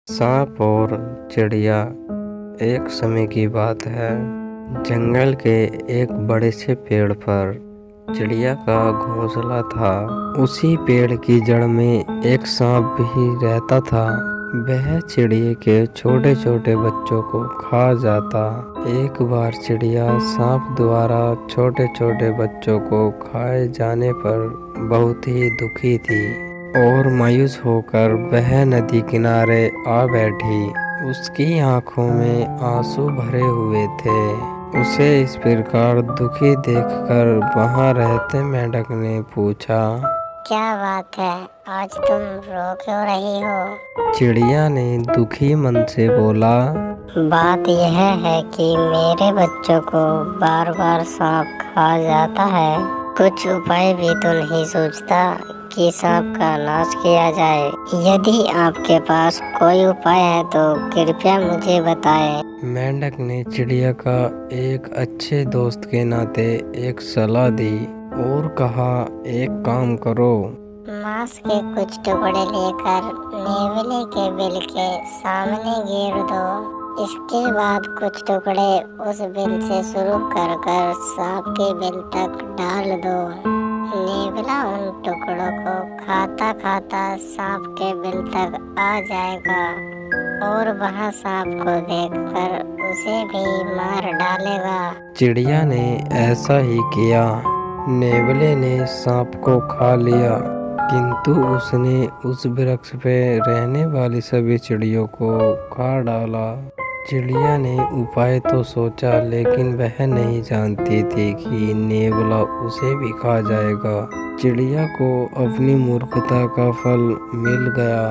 सांप और चिड़िया। एक समय की बात है, जंगल के एक बड़े से पेड़ पर चिड़िया का घोंसला था। उसी पेड़ की जड़ में एक सांप भी रहता था। वह चिड़िया के छोटे छोटे बच्चों को खा जाता। एक बार चिड़िया सांप द्वारा छोटे छोटे बच्चों को खाए जाने पर बहुत ही दुखी थी और मायूस होकर वह नदी किनारे आ बैठी। उसकी आंखों में आंसू भरे हुए थे। उसे इस प्रकार दुखी देखकर वहां रहते मेंढक ने पूछा, क्या बात है, आज तुम रो क्यों रही हो? चिड़िया ने दुखी मन से बोला, बात यह है कि मेरे बच्चों को बार बार सांप खा जाता है। कुछ उपाय भी तो नहीं सोचता कि सांप का नाश किया जाए। यदि आपके पास कोई उपाय है तो कृपया मुझे बताएं। मेंढक ने चिड़िया का एक अच्छे दोस्त के नाते एक सलाह दी और कहा, एक काम करो, मांस के कुछ टुकड़े लेकर नेवले के बिल के सामने गिर दो। इसके बाद कुछ टुकड़े उस बिल से शुरू कर कर सांप के बिल तक डाल दो। नेवला उन टुकड़ों को खाता खाता सांप के बिल तक आ जाएगा और वहां सांप को देखकर उसे भी मार डालेगा। चिड़िया ने ऐसा ही किया। नेवले ने सांप को खा लिया, किंतु उसने उस वृक्ष पे रहने वाली सभी चिड़ियों को खा डाला। चिड़िया ने उपाय तो सोचा, लेकिन वह नहीं जानती थी कि नेवला उसे भी खा जाएगा। चिड़िया को अपनी मूर्खता का फल मिल गया।